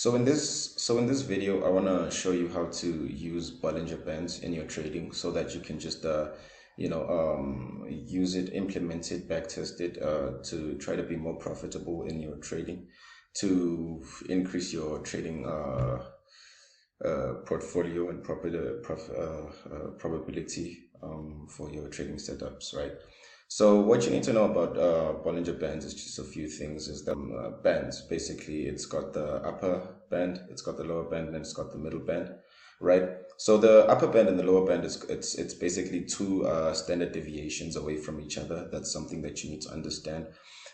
So in this video, I want to show you how to use Bollinger Bands in your trading so that you can just use it, implement it, backtest it to try to be more profitable in your trading, to increase your trading portfolio and probability for your trading setups, right? So what you need to know about Bollinger Bands is just a few things. Is that bands, basically, it's got the upper band, it's got the lower band, and it's got the middle band, right? So the upper band and the lower band it's basically two standard deviations away from each other. That's something that you need to understand,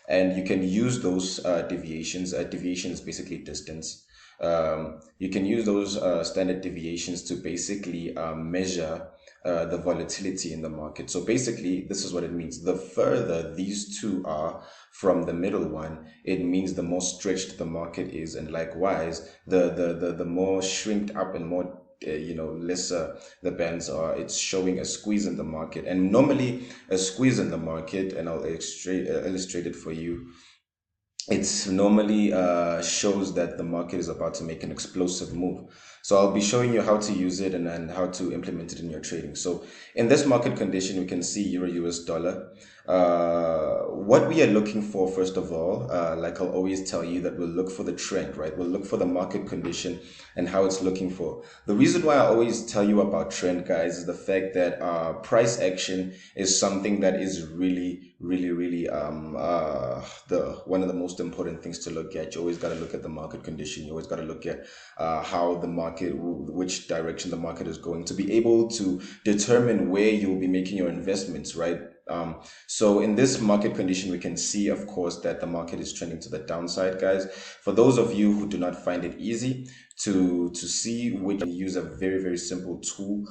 and you can use those deviations. Deviation is basically distance. You can use those standard deviations to basically measure the volatility in the market. So basically, this is what it means. The further these two are from the middle one, it means the more stretched the market is, and likewise, the more shrinked up and more lesser the bands are, it's showing a squeeze in the market. And normally a squeeze in the market, and I'll illustrate it for you, it's normally shows that the market is about to make an explosive move. So I'll be showing you how to use it and how to implement it in your trading. So in this market condition, we can see Euro US dollar. What we are looking for, first of all, like I'll always tell you, that we'll look for the trend, right? We'll look for the market condition and how it's looking for. The reason why I always tell you about trend, guys, is the fact that price action is something that is really the one of the most important things to look at. You always got to look at the market condition. You always got to look at how the market, which direction the market is going, to be able to determine where you'll be making your investments, right? So in this market condition, we can see, of course, that the market is trending to the downside, guys. For those of you who do not find it easy to see, we can use a very simple tool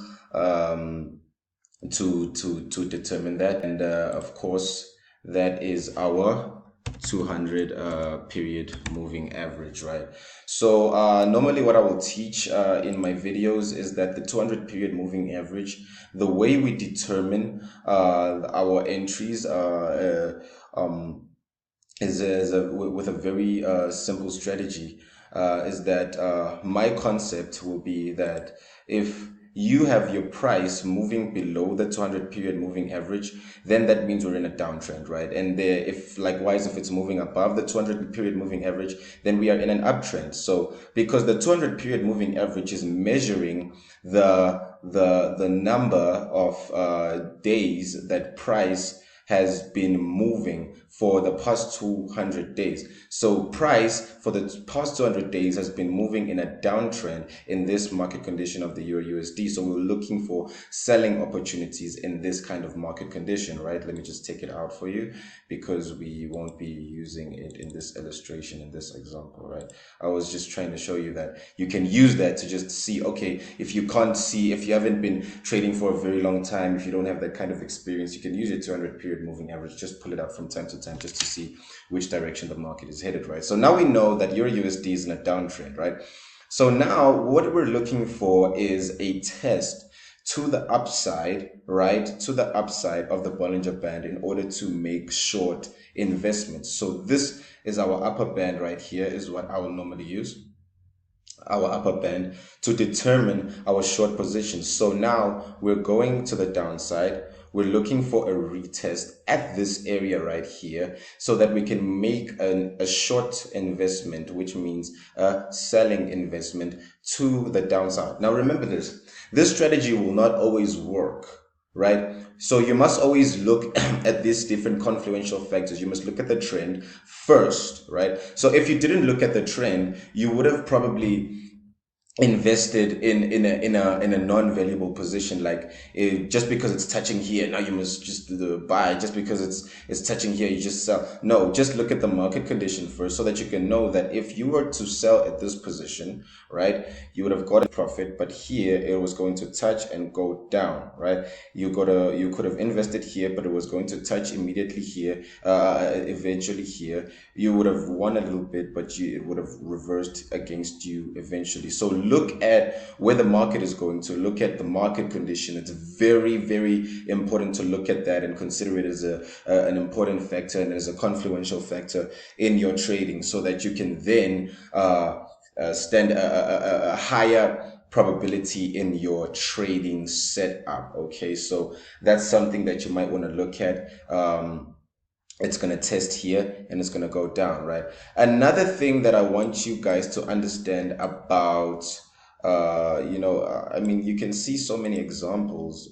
to determine that, and of course, that is our 200 period moving average, right? So normally what I will teach in my videos is that the 200 period moving average, the way we determine our entries with a very simple strategy, is that my concept will be that if you have your price moving below the 200 period moving average, then that means we're in a downtrend, right? And if likewise, if it's moving above the 200 period moving average, then we are in an uptrend. So because the 200 period moving average is measuring the number of days that price has been moving for the past 200 days. So price for the past 200 days has been moving in a downtrend in this market condition of the Euro USD. So we're looking for selling opportunities in this kind of market condition, right? Let me just take it out for you because we won't be using it in this illustration, in this example, right? I was just trying to show you that you can use that to just see, okay, if you can't see, if you haven't been trading for a very long time, if you don't have that kind of experience, you can use your 200 period moving average, just pull it up from time to time just to see which direction the market is headed, right? So now we know that Euro USD is in a downtrend, right? So now what we're looking for is a test to the upside, right? To the upside of the Bollinger Band in order to make short investments. So this is our upper band right here, is what I will normally use, our upper band, to determine our short positions. So now we're going to the downside. We're looking for a retest at this area right here so that we can make a short investment, which means a selling investment to the downside. Now remember this strategy will not always work, right? So you must always look at these different confluential factors. You must look at the trend first, right? So if you didn't look at the trend, you would have probably invested in a non-valuable position, like just because it's touching here, now you must just buy. Just because it's touching here, you just sell. No, just look at the market condition first so that you can know that if you were to sell at this position, right, you would have got a profit, but here it was going to touch and go down, right? You could have invested here, but it was going to touch immediately here, eventually here. You would have won a little bit, but it would have reversed against you eventually. So look at where the market is going to, look at the market condition. It's very important to look at that and consider it as an important factor and as a confluential factor in your trading, so that you can then stand a higher probability in your trading setup. Okay, so that's something that you might want to look at. It's going to test here and it's going to go down, right? Another thing that I want you guys to understand about, I mean, you can see so many examples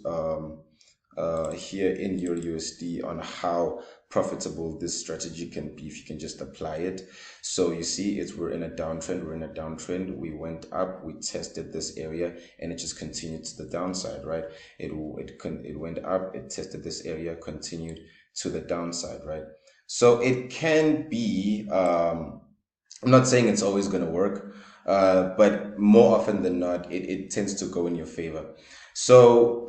here in your USD on how profitable this strategy can be if you can just apply it. So you see, we're in a downtrend. We're in a downtrend. We went up. We tested this area, and it just continued to the downside, right? It went up. It tested this area, continued to the downside, right? So it can be. I'm not saying it's always going to work, but more often than not, it tends to go in your favor. So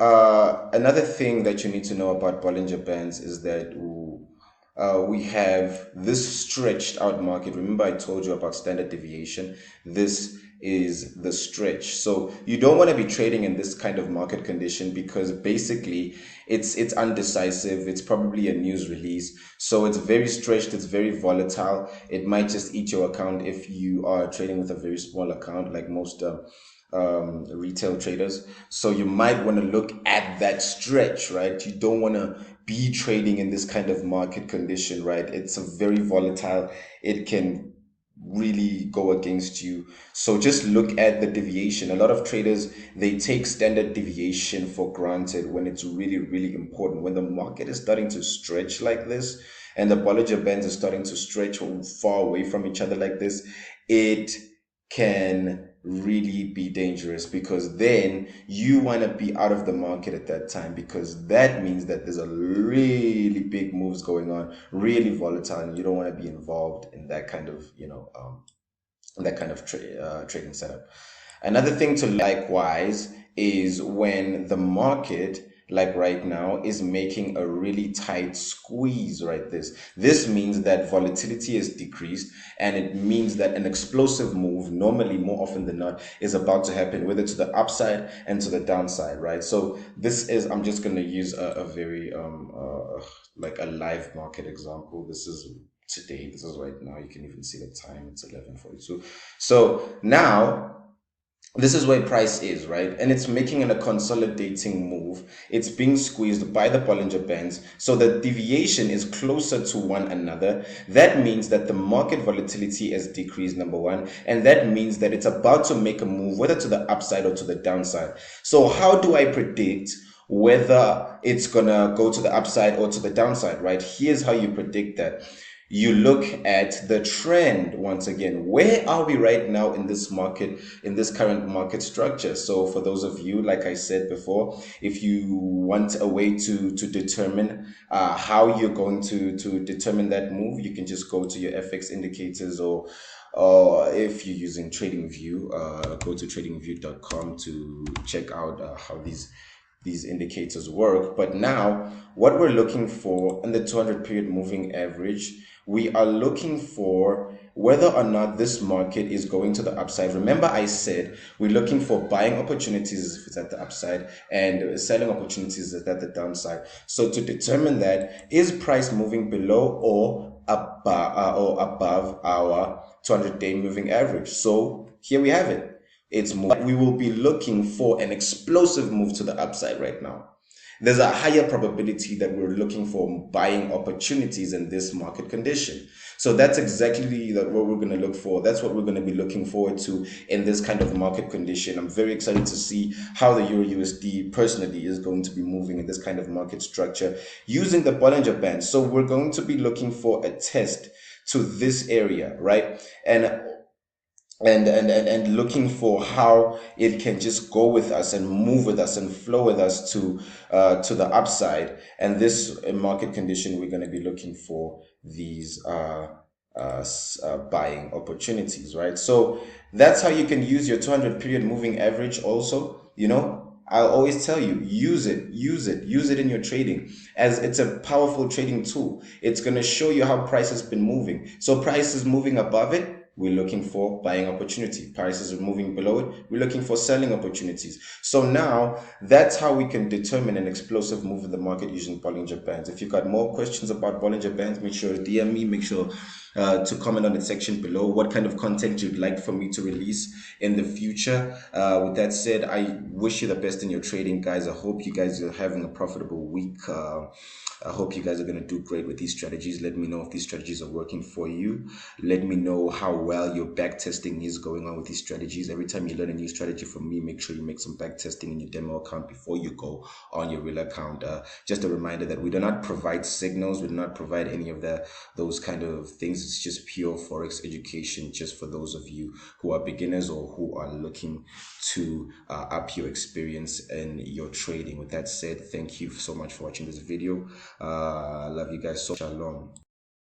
another thing that you need to know about Bollinger Bands is that we have this stretched out market. Remember, I told you about standard deviation. This is the stretch. So you don't want to be trading in this kind of market condition because basically it's undecisive. It's probably a news release. So it's very stretched. It's very volatile. It might just eat your account if you are trading with a very small account, like most retail traders. So you might want to look at that stretch, right? You don't want to be trading in this kind of market condition, right? It's a very volatile. It can really go against you. So just look at the deviation. A lot of traders, they take standard deviation for granted when it's really, really important. When the market is starting to stretch like this and the Bollinger Bands are starting to stretch far away from each other like this, it can really be dangerous because then you want to be out of the market at that time because that means that there's a really big moves going on, really volatile, and you don't want to be involved in that kind of trading setup. Another thing to likewise is when the market, like right now, is making a really tight squeeze. Right, this means that volatility is decreased, and it means that an explosive move, normally more often than not, is about to happen, whether to the upside and to the downside. Right, so this is, I'm just going to use a very like a live market example. This is today. This is right now. You can even see the time. It's 11:42. So now this is where price is, right? And it's making a consolidating move. It's being squeezed by the Bollinger Bands. So the deviation is closer to one another. That means that the market volatility has decreased, number one. And that means that it's about to make a move, whether to the upside or to the downside. So how do I predict whether it's going to go to the upside or to the downside, right? Here's how you predict that. You look at the trend once again. Where are we right now in this market, in this current market structure? So for those of you, like I said before, if you want a way to determine how you're going to determine that move, you can just go to your FX indicators, or if you're using TradingView, go to tradingview.com to check out how these indicators work. But now what we're looking for in the 200 period moving average, we are looking for whether or not this market is going to the upside. Remember, I said we're looking for buying opportunities if it's at the upside and selling opportunities if it's at the downside. So to determine that, is price moving below or above our 200-day moving average? So here we have it. It's moving. We will be looking for an explosive move to the upside right now. There's a higher probability that we're looking for buying opportunities in this market condition. So that's exactly what we're going to look for. That's what we're going to be looking forward to in this kind of market condition. I'm very excited to see how the Euro USD personally is going to be moving in this kind of market structure using the Bollinger Band. So we're going to be looking for a test to this area, right? And looking for how it can just go with us and move with us and flow with us to the upside. And this market condition, we're going to be looking for these buying opportunities, right? So that's how you can use your 200 period moving average also. I'll always tell you, use it in your trading, as it's a powerful trading tool. It's going to show you how price has been moving. So price is moving above it, we're looking for buying opportunity. Prices are moving below it, we're looking for selling opportunities. So now that's how we can determine an explosive move in the market using Bollinger Bands. If you've got more questions about Bollinger Bands, make sure to DM me, make sure to comment on the section below what kind of content you'd like for me to release in the future. With that said, I wish you the best in your trading, guys. I hope you guys are having a profitable week. I hope you guys are going to do great with these strategies. Let me know if these strategies are working for you. Let me know how well your back testing is going on with these strategies. Every time you learn a new strategy from me, make sure you make some back testing in your demo account before you go on your real account. Just a reminder that we do not provide signals. We do not provide any of those kind of things. It's just pure Forex education, just for those of you who are beginners or who are looking to up your experience in your trading. With that said, thank you so much for watching this video. I love you guys so much. Shalom.